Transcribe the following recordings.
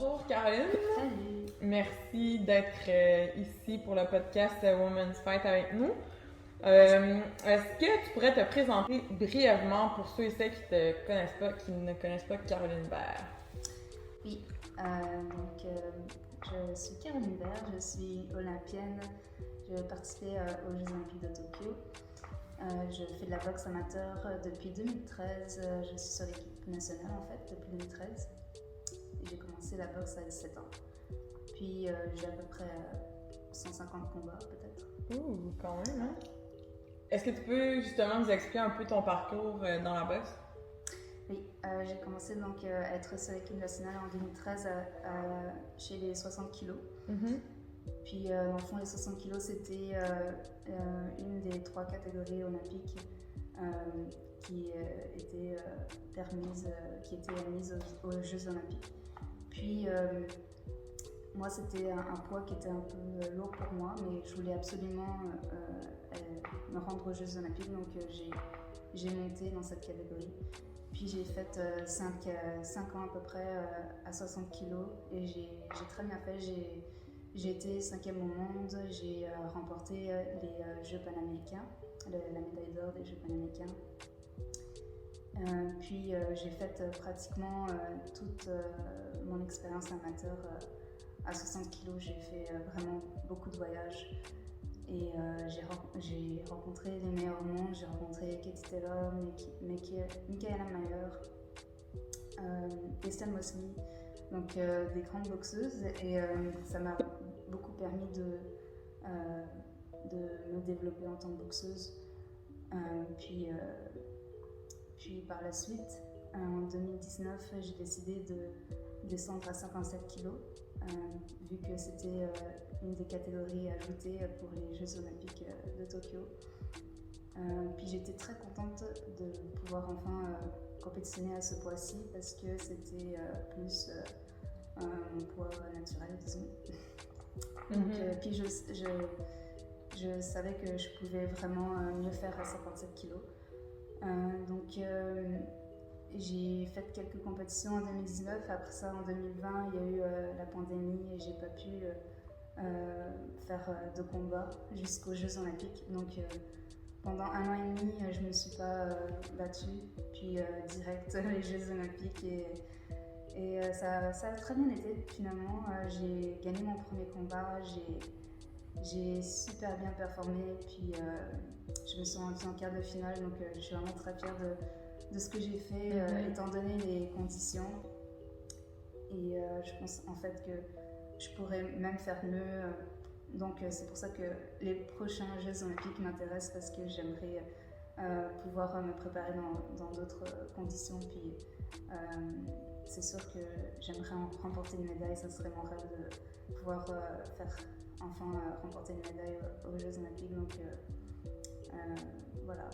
Bonjour Caroline. Salut. Merci d'être ici pour le podcast Women's Fight avec nous. Est-ce que tu pourrais te présenter brièvement pour ceux et celles qui ne connaissent pas Caroline Baird? Oui, je suis Caroline Baird, je suis olympienne. Je participais aux Jeux Olympiques de Tokyo. Je fais de la boxe amateur depuis 2013. Je suis sur l'équipe nationale en fait depuis 2013. Et j'ai commencé la boxe à 17 ans. Puis j'ai à peu près 150 combats peut-être. Ouh, quand même, hein? Est-ce que tu peux justement nous expliquer un peu ton parcours dans la boxe? Oui, j'ai commencé donc à être sur l'équipe nationale en 2013 chez les 60 kilos. Mm-hmm. Puis dans le fond, les 60 kilos, c'était une des 3 catégories olympiques qui étaient admises aux Jeux olympiques. Puis moi, c'était un poids qui était un peu lourd pour moi, mais je voulais absolument me rendre aux Jeux olympiques, donc j'ai monté dans cette catégorie. Puis j'ai fait 5 ans à peu près à 60 kilos et j'ai très bien fait. J'ai été 5e au monde, j'ai remporté les Jeux panaméricains, la médaille d'or des Jeux panaméricains. Puis j'ai fait pratiquement toute mon expérience amateur à 60 kg. J'ai fait vraiment beaucoup de voyages et j'ai rencontré les meilleurs au monde. J'ai rencontré Katie Taylor, Michaela Mayer, Estelle Mosley, donc des grandes boxeuses, et ça m'a beaucoup permis de me développer en tant que boxeuse. Puis par la suite, en 2019, j'ai décidé de descendre à 57 kg, vu que c'était une des catégories ajoutées pour les Jeux Olympiques de Tokyo. Puis j'étais très contente de pouvoir enfin compétitionner à ce poids-ci parce que c'était plus mon poids naturel, disons. Donc, puis je savais que je pouvais vraiment mieux faire à 57 kg. J'ai fait quelques compétitions en 2019. Après ça, en 2020, il y a eu la pandémie et j'ai pas pu faire de combat jusqu'aux Jeux Olympiques. Donc pendant 1 an et demi, je me suis pas battue. Puis direct les Jeux Olympiques et ça a très bien été finalement. J'ai gagné mon premier combat, j'ai super bien performé, puis je me suis rendue en quart de finale, donc je suis vraiment très fière de ce que j'ai fait, étant donné les conditions. Et je pense en fait que je pourrais même faire mieux. Donc c'est pour ça que les prochains Jeux Olympiques m'intéressent, parce que j'aimerais pouvoir me préparer dans d'autres conditions. Puis c'est sûr que j'aimerais remporter une médaille. Ça serait mon rêve de pouvoir remporter une médaille aux Jeux Olympiques. Donc voilà,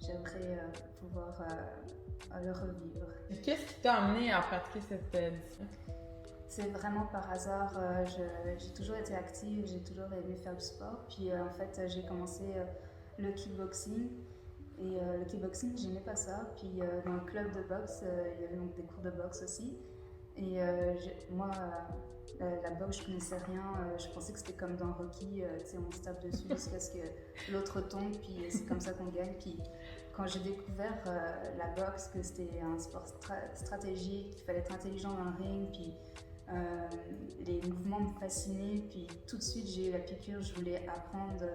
j'aimerais pouvoir le revivre. Qu'est-ce qui t'a amené à pratiquer cette discipline? C'est vraiment par hasard. J'ai toujours été active, j'ai toujours aimé faire du sport. Puis en fait, j'ai commencé le kickboxing. Et le kickboxing, j'aimais pas ça. Puis dans le club de boxe, il y avait donc des cours de boxe aussi. Et moi, la boxe, je connaissais rien. Je pensais que c'était comme dans Rocky, on se tape dessus jusqu'à ce que l'autre tombe, puis c'est comme ça qu'on gagne. Puis quand j'ai découvert la boxe, que c'était un sport stratégique, qu'il fallait être intelligent dans le ring, puis les mouvements me fascinaient. Puis tout de suite, j'ai eu la piqûre. Je voulais apprendre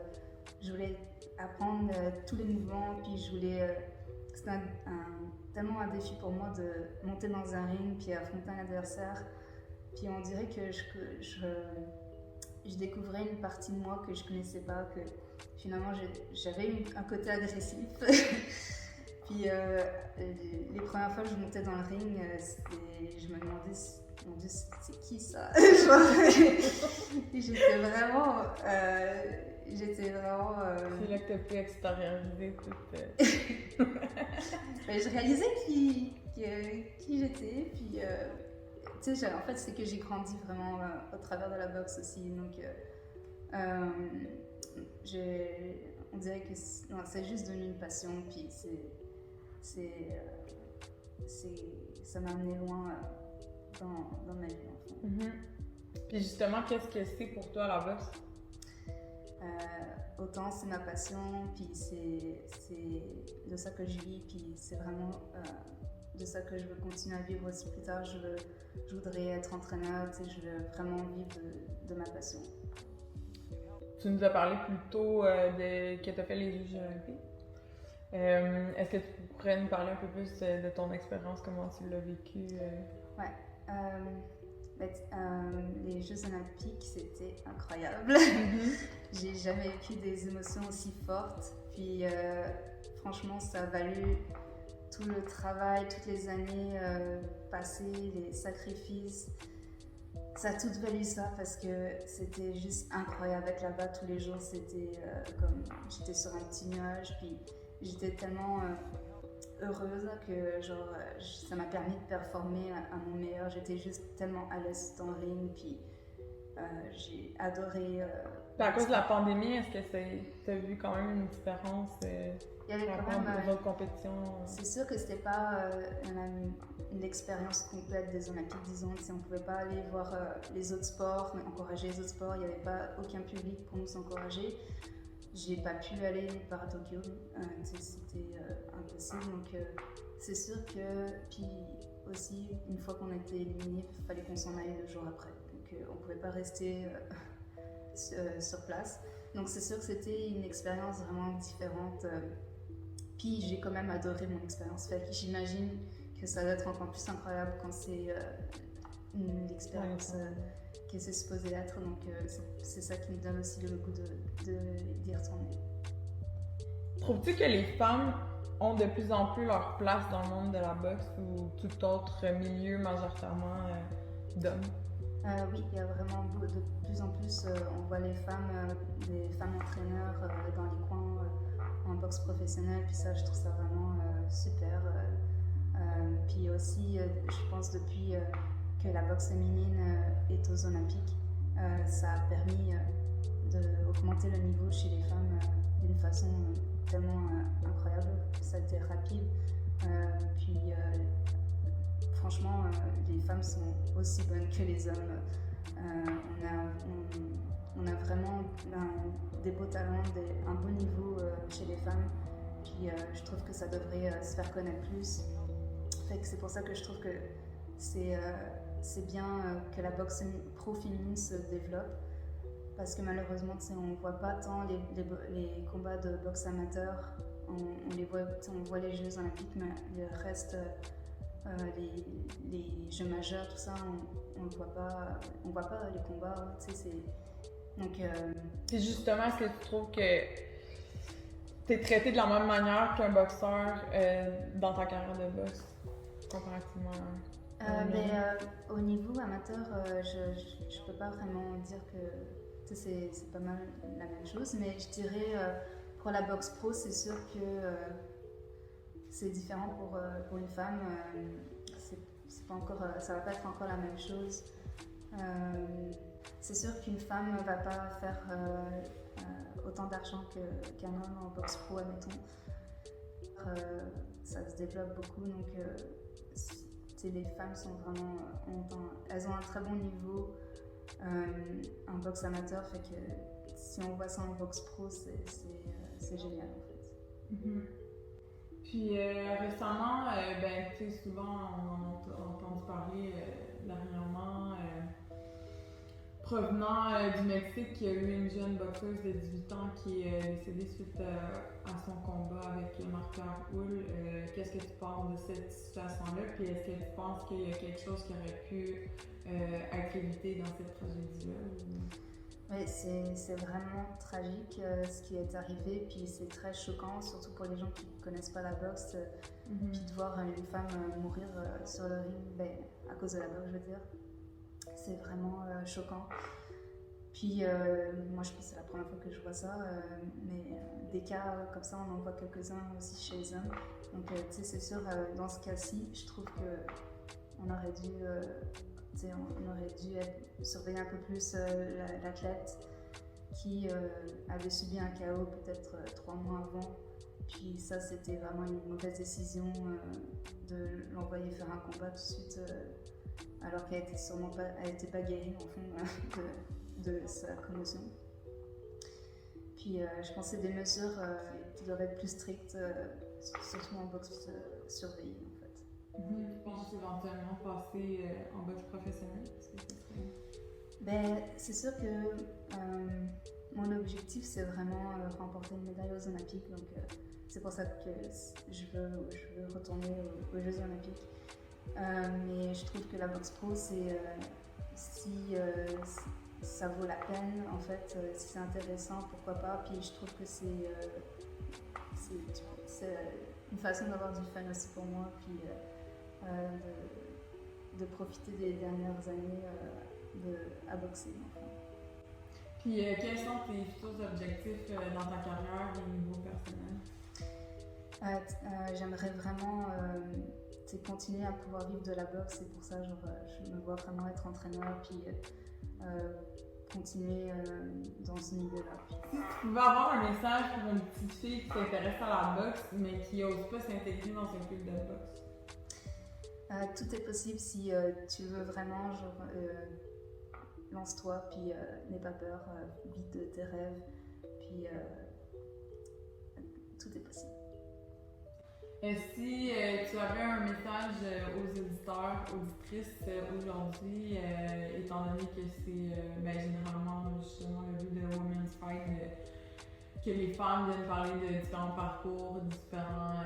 tous les mouvements. Puis c'était tellement un défi pour moi de monter dans un ring puis affronter un adversaire. Puis on dirait que je découvrais une partie de moi que je connaissais pas, que finalement j'avais un côté agressif. Puis les premières fois que je montais dans le ring, je me demandais, mon Dieu, c'est qui ça? J'étais vraiment... C'est là que t'as pu extérioriser toute... Je réalisais qui j'étais, puis tu sais, en fait, c'est que j'ai grandi vraiment au travers de la boxe aussi, donc on dirait que c'est juste devenu une passion, puis ça m'a amené loin dans ma vie, en fait. Mm-hmm. Puis justement, qu'est-ce que c'est pour toi la boxe? Autant c'est ma passion, puis c'est de ça que je vis, puis c'est vraiment de ça que je veux continuer à vivre aussi plus tard. Je voudrais être entraîneur, tu sais, je veux vraiment vivre de ma passion. Tu nous as parlé plus tôt que tu as fait les Jeux olympiques. Est-ce que tu pourrais nous parler un peu plus de ton expérience, comment tu l'as vécu? Ouais. Les Jeux olympiques, c'était incroyable. J'ai jamais vécu des émotions aussi fortes. Puis franchement, ça a valu tout le travail, toutes les années passées, les sacrifices. Ça a tout valu ça parce que c'était juste incroyable avec là-bas tous les jours. C'était comme j'étais sur un petit nuage, puis j'étais tellement heureuse que genre ça m'a permis de performer à mon meilleur. J'étais juste tellement à l'aise dans le ring, puis j'ai adoré. À cause de la pandémie, est-ce que tu as vu quand même une différence il y avait par quand rapport même aux autres compétitions? C'est sûr que c'était pas une expérience complète des Olympiques, disons. On ne pouvait pas aller voir les autres sports, encourager les autres sports. Il n'y avait pas aucun public pour nous encourager. J'ai pas pu aller par Tokyo, c'était impossible. Donc c'est sûr que, puis aussi une fois qu'on était éliminé, il fallait qu'on s'en aille le jour après. Donc on pouvait pas rester sur place. Donc c'est sûr que c'était une expérience vraiment différente. Puis j'ai quand même adoré mon expérience. Fait que j'imagine que ça doit être encore plus incroyable quand c'est une expérience que c'est supposé être. Donc c'est ça qui me donne aussi le goût d'y retourner. Trouves-tu que les femmes ont de plus en plus leur place dans le monde de la boxe ou tout autre milieu majoritairement d'hommes? Oui, il y a vraiment de plus en plus, on voit les femmes entraîneurs dans les coins en boxe professionnelle, puis ça, je trouve ça vraiment super. Puis aussi, je pense depuis que la boxe féminine est aux Olympiques, ça a permis d'augmenter le niveau chez les femmes d'une façon tellement incroyable. Ça a été rapide. Puis franchement, les femmes sont aussi bonnes que les hommes. On a vraiment des beaux talents, un beau niveau chez les femmes. Puis je trouve que ça devrait se faire connaître plus. Fait que c'est pour ça que je trouve que c'est bien que la boxe pro-féminine se développe. Parce que malheureusement, on ne voit pas tant les combats de boxe amateur. On voit les Jeux olympiques, mais le reste, les Jeux majeurs, tout ça, on ne voit pas. On voit pas les combats. Donc, Puis justement, est-ce que tu trouves que tu es traité de la même manière qu'un boxeur dans ta carrière de boxe, comparativement au niveau amateur, je ne peux pas vraiment dire que c'est pas mal la même chose, mais je dirais pour la boxe pro, c'est sûr que c'est différent pour les femmes. C'est pas encore, ça va pas être encore la même chose. C'est sûr qu'une femme ne va pas faire autant d'argent qu'un homme en boxe pro, admettons. Ça se développe beaucoup, donc les femmes sont vraiment, elles ont un très bon niveau en boxe amateur, fait que si on voit ça en boxe pro, c'est génial en fait. Mm-hmm. Puis récemment, tu sais, souvent on a entendu parler dernièrement, provenant du Mexique, il y a eu une jeune boxeuse de 18 ans qui est décédée suite à son combat avec Marc-Pierre Houle. Qu'est-ce que tu penses de cette situation-là? Puis est-ce que tu penses qu'il y a quelque chose qui aurait pu être évité dans cette tragédie-là? Oui, c'est vraiment tragique ce qui est arrivé, puis c'est très choquant, surtout pour les gens qui ne connaissent pas la boxe, puis de voir une femme mourir sur le ring, à cause de la boxe, je veux dire. C'est vraiment choquant. Puis moi, je pense que c'est la première fois que je vois ça, mais des cas comme ça, on en voit quelques-uns aussi chez les hommes. Donc, tu sais, c'est sûr, dans ce cas-ci, je trouve qu'on aurait dû... on aurait dû surveiller un peu plus l'athlète qui avait subi un KO peut-être 3 mois avant. Puis ça, c'était vraiment une mauvaise décision de l'envoyer faire un combat tout de suite alors qu'elle était sûrement pas, elle était pas guérie en fond de sa commotion. Puis je pense que c'est des mesures qui doivent être plus strictes, surtout en boxe surveillée en fait. Tu penses éventuellement passer en boxe professionnelle? Est-ce que ce serait... Ben, c'est sûr que mon objectif c'est vraiment remporter une médaille aux Olympiques, donc c'est pour ça que je veux retourner aux Jeux Olympiques. Mais je trouve que la boxe pro, c'est si ça vaut la peine, en fait, si c'est intéressant, pourquoi pas. Puis je trouve que c'est une façon d'avoir du fun aussi pour moi, puis de profiter des dernières années à boxer. Enfin. Puis quels sont tes futurs objectifs dans ta carrière au niveau personnel? J'aimerais vraiment continuer à pouvoir vivre de la boxe, et pour ça genre, je me vois vraiment être entraîneur, puis continuer dans ce milieu-là. Si tu pouvais avoir un message pour une petite fille qui s'intéresse à la boxe mais qui n'ose pas s'intégrer dans un club de boxe? Tout est possible si tu veux vraiment, genre, lance-toi, puis n'aie pas peur, vis de tes rêves, puis tout est possible. Si tu avais un message aux auditeurs, auditrices aujourd'hui, étant donné que c'est généralement justement le but de Women's Fight, que les femmes viennent parler de différents parcours, différents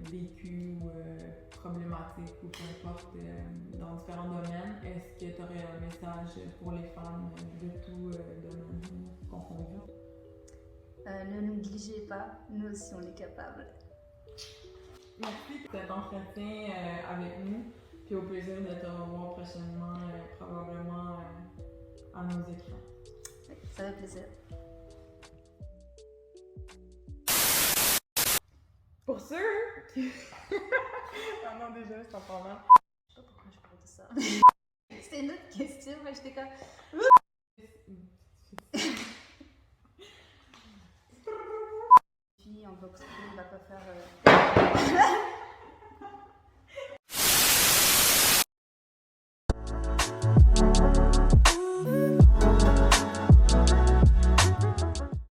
vécus ou problématiques ou peu importe dans différents domaines, est-ce que tu aurais un message pour les femmes de tout domaine confondu? Ne négligez pas, nous aussi on est capables. Merci pour cet entretien avec nous, puis au plaisir de te revoir prochainement, probablement à nos écrans. Oui, ça fait plaisir. Pour ceux qui... ah non, déjà, c'est en parlant. Je sais pas pourquoi je parle de ça. C'était une autre question, mais j'étais comme... Puis en boxe pro, on va pas faire...